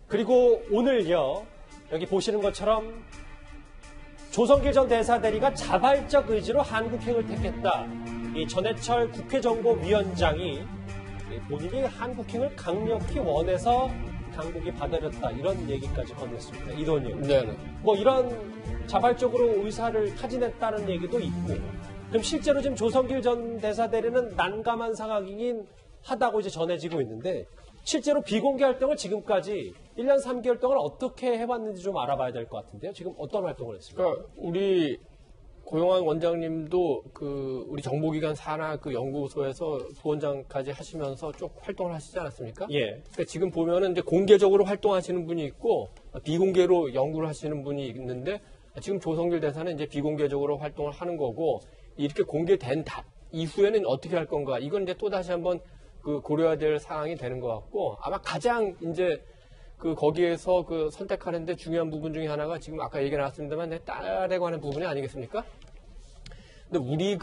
그리고 오늘요, 여기 보시는 것처럼 조성길 전 대사대리가 자발적 의지로 한국행을 택했다. 이 전해철 국회정보위원장이 본인이 한국행을 강력히 원해서 당국이 받아들였다. 이런 얘기까지 건넸습니다. 이도님. 네네. 뭐 이런 자발적으로 의사를 타진했다는 얘기도 있고, 그럼 실제로 지금 조성길 전 대사대리는 난감한 상황이긴 하다고 이제 전해지고 있는데, 실제로 비공개 활동을 지금까지 1년 3개월 동안 어떻게 해왔는지 좀 알아봐야 될 것 같은데요. 지금 어떤 활동을 했습니까? 그러니까 우리 고용환 원장님도 우리 정보기관 산하 연구소에서 부원장까지 하시면서 쭉 활동을 하시지 않았습니까? 예. 그러니까 지금 보면은 이제 공개적으로 활동하시는 분이 있고 비공개로 연구를 하시는 분이 있는데, 지금 조성길 대사는 이제 비공개적으로 활동을 하는 거고, 이렇게 공개된 이후에는 어떻게 할 건가? 이건 이제 또 다시 한번 고려해야 될 사항이 되는 것 같고, 아마 가장 이제 거기에서 선택하는데 중요한 부분 중에 하나가 지금 아까 얘기 나왔습니다만 내 딸에 관한 부분이 아니겠습니까? 근데 우리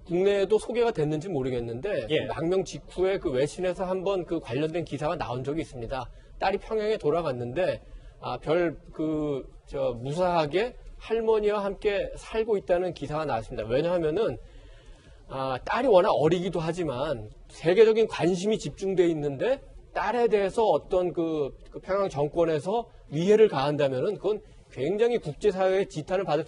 국내에도 소개가 됐는지 모르겠는데, 예. 망명 직후에 외신에서 한번 관련된 기사가 나온 적이 있습니다. 딸이 평양에 돌아갔는데, 무사하게 할머니와 함께 살고 있다는 기사가 나왔습니다. 왜냐하면은, 딸이 워낙 어리기도 하지만 세계적인 관심이 집중돼 있는데, 딸에 대해서 어떤 평양 정권에서 위해를 가한다면은 그건 굉장히 국제사회의 지탄을 받을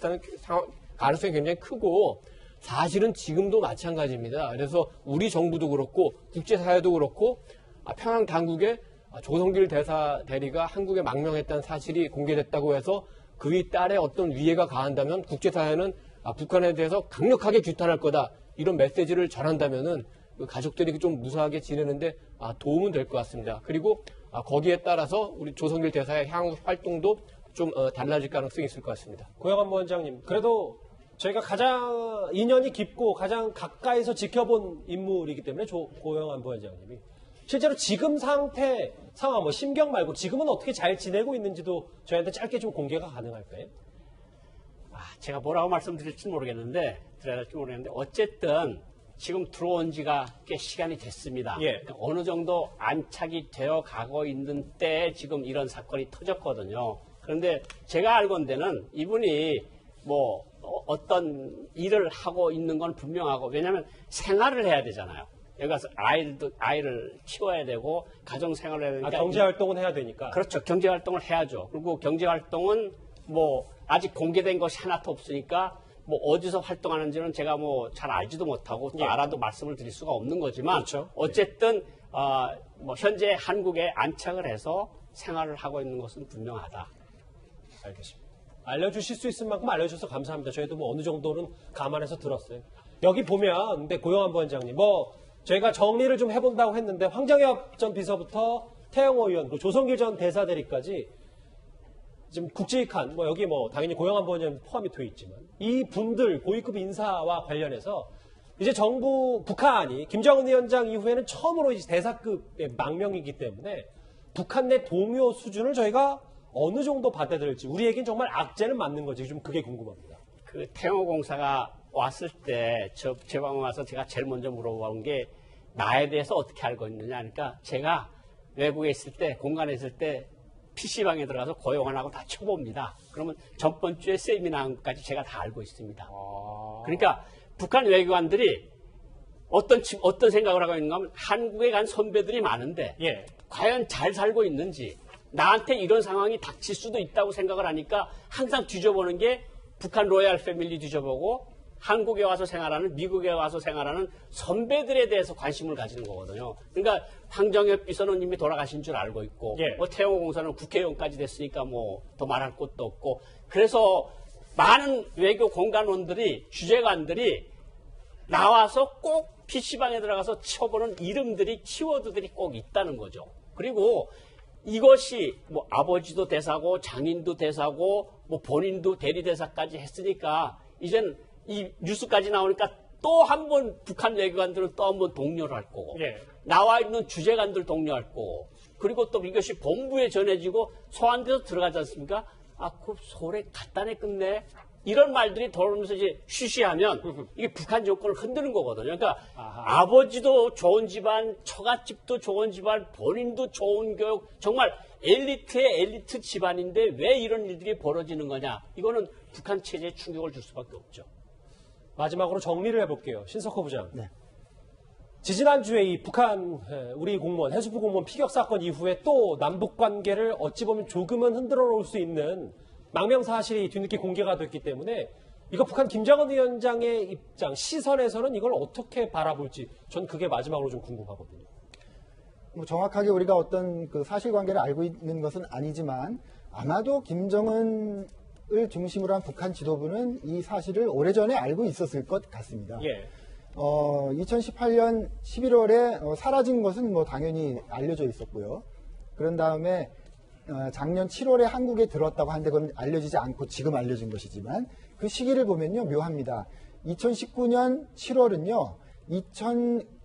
가능성이 굉장히 크고, 사실은 지금도 마찬가지입니다. 그래서 우리 정부도 그렇고 국제사회도 그렇고 평양 당국에 조성길 대사 대리가 한국에 망명했다는 사실이 공개됐다고 해서 그의 딸의 어떤 위해가 가한다면 국제사회는 북한에 대해서 강력하게 규탄할 거다, 이런 메시지를 전한다면은 가족들이 좀 무사하게 지내는데 도움은 될 것 같습니다. 그리고 거기에 따라서 우리 조성길 대사의 향후 활동도 좀 달라질 가능성이 있을 것 같습니다. 고영환 부원장님, 그래도 저희가 가장 인연이 깊고 가장 가까이서 지켜본 인물이기 때문에 고영환 부원장님이 실제로 지금 상황, 심경 말고 지금은 어떻게 잘 지내고 있는지도 저희한테 짧게 좀 공개가 가능할까요? 제가 뭐라고 말씀드릴지 모르겠는데, 어쨌든 지금 들어온 지가 꽤 시간이 됐습니다. 예. 그러니까 어느 정도 안착이 되어 가고 있는 때에 지금 이런 사건이 터졌거든요. 그런데 제가 알건대는 이분이 어떤 일을 하고 있는 건 분명하고, 왜냐하면 생활을 해야 되잖아요. 여기 가서 아이를 키워야 되고 가정 생활을 해야 되니까. 경제 활동은 해야 되니까. 그렇죠. 경제 활동을 해야죠. 그리고 경제 활동은 아직 공개된 것이 하나도 없으니까 어디서 활동하는지는 제가 잘 알지도 못하고 또 예. 알아도 말씀을 드릴 수가 없는 거지만, 그렇죠. 어쨌든 현재 한국에 안착을 해서 생활을 하고 있는 것은 분명하다. 알겠습니다. 알려주실 수 있을 만큼 알려주셔서 감사합니다. 저희도 어느 정도는 감안해서 들었어요. 여기 보면, 근데 고영환 부원장님, 저희가 정리를 좀 해본다고 했는데, 황정엽 전 비서부터 태영호 의원, 그리고 조성길 전 대사대리까지 지금 국직한, 여기 당연히 고영환 부원장님 포함이 되어 있지만, 이 분들, 고위급 인사와 관련해서 이제 북한이 김정은 위원장 이후에는 처음으로 이제 대사급의 망명이기 때문에 북한 내 동요 수준을 저희가 어느 정도 받아들일지, 우리에겐 정말 악재는 맞는 거지. 좀 그게 궁금합니다. 태영호 공사가 왔을 때, 제 방에 와서 제가 제일 먼저 물어본 게 나에 대해서 어떻게 알고 있느냐 하니까, 제가 외국에 있을 때, 공간에 있을 때 PC방에 들어가서 고용환하고 다 쳐봅니다. 그러면 전번 주에 세미나까지 제가 다 알고 있습니다. 그러니까 북한 외교관들이 어떤 생각을 하고 있는가 하면, 한국에 간 선배들이 많은데 예. 과연 잘 살고 있는지, 나한테 이런 상황이 닥칠 수도 있다고 생각을 하니까 항상 뒤져보는 게 북한 로얄 패밀리 뒤져보고, 한국에 와서 생활하는, 미국에 와서 생활하는 선배들에 대해서 관심을 가지는 거거든요. 그러니까 황정엽 비서는 이미 돌아가신 줄 알고 있고, 예. 태영호 공사는 국회의원까지 됐으니까 더 말할 것도 없고, 그래서 많은 외교 공간원들이, 주재관들이 나와서 꼭 PC방에 들어가서 쳐보는 이름들이, 키워드들이 꼭 있다는 거죠. 그리고 이것이 아버지도 대사고 장인도 대사고 본인도 대리대사까지 했으니까, 이젠 이 뉴스까지 나오니까 또 한 번 북한 외교관들은 또 한 번 독려를 할 거고, 예. 나와 있는 주재관들 독려할 거고, 그리고 또 이것이 본부에 전해지고 소환돼서 들어가지 않습니까? 그 소래 간단히 끝내. 이런 말들이 돌면서 이제 쉬쉬하면 이게 북한 정권을 흔드는 거거든요. 그러니까 아하. 아버지도 좋은 집안, 처갓집도 좋은 집안, 본인도 좋은 교육, 정말 엘리트의 엘리트 집안인데 왜 이런 일들이 벌어지는 거냐. 이거는 북한 체제에 충격을 줄 수밖에 없죠. 마지막으로 정리를 해볼게요. 신석호 부장. 네. 지지난주에 이 북한 우리 공무원, 해수부 공무원 피격 사건 이후에 또 남북 관계를 어찌 보면 조금은 흔들어 놓을 수 있는 망명사실이 뒤늦게 공개가 됐기 때문에 이거 북한 김정은 위원장의 입장, 시선에서는 이걸 어떻게 바라볼지 전 그게 마지막으로 좀 궁금하거든요. 뭐 정확하게 우리가 어떤 그 사실관계를 알고 있는 것은 아니지만 아마도 김정은을 중심으로 한 북한 지도부는 이 사실을 오래전에 알고 있었을 것 같습니다. 예. 2018년 11월에 사라진 것은 뭐 당연히 알려져 있었고요. 그런 다음에 작년 7월에 한국에 들었다고 하는데 그건 알려지지 않고 지금 알려진 것이지만 그 시기를 보면요 묘합니다. 2019년 7월은요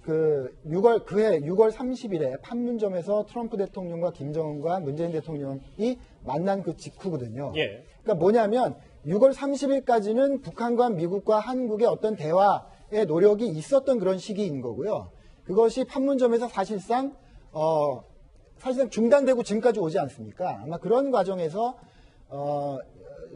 6월 30일에 판문점에서 트럼프 대통령과 김정은과 문재인 대통령이 만난 그 직후거든요. 예. 그러니까 뭐냐면 6월 30일까지는 북한과 미국과 한국의 어떤 대화의 노력이 있었던 그런 시기인 거고요. 그것이 판문점에서 사실상 중단되고 지금까지 오지 않습니까? 아마 그런 과정에서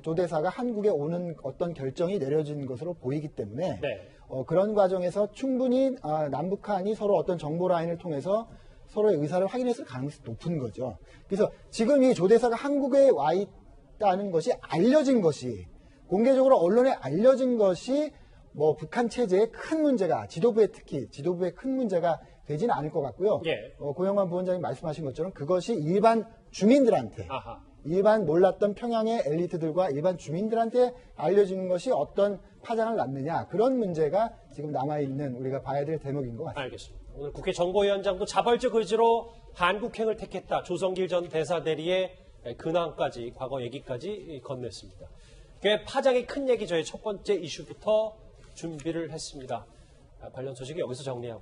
조 대사가 한국에 오는 어떤 결정이 내려진 것으로 보이기 때문에 네. 그런 과정에서 충분히 남북한이 서로 어떤 정보 라인을 통해서 서로의 의사를 확인했을 가능성이 높은 거죠. 그래서 지금 이 조 대사가 한국에 와 있다는 것이 알려진 것이 공개적으로 언론에 알려진 것이 뭐 북한 체제의 큰 문제가 특히 지도부의 큰 문제가 되지는 않을 것 같고요. 예. 고영환 부원장님 말씀하신 것처럼 그것이 일반 주민들한테 아하. 일반 몰랐던 평양의 엘리트들과 일반 주민들한테 알려지는 것이 어떤 파장을 낳느냐 그런 문제가 지금 남아있는 우리가 봐야 될 대목인 것 같습니다. 알겠습니다. 오늘 국회 정보위원장도 자발적 의지로 한국행을 택했다. 조성길 전 대사 대리의 근황까지 과거 얘기까지 건넸습니다. 꽤 파장이 큰 얘기 저희 첫 번째 이슈부터 준비를 했습니다. 관련 소식은 여기서 정리하고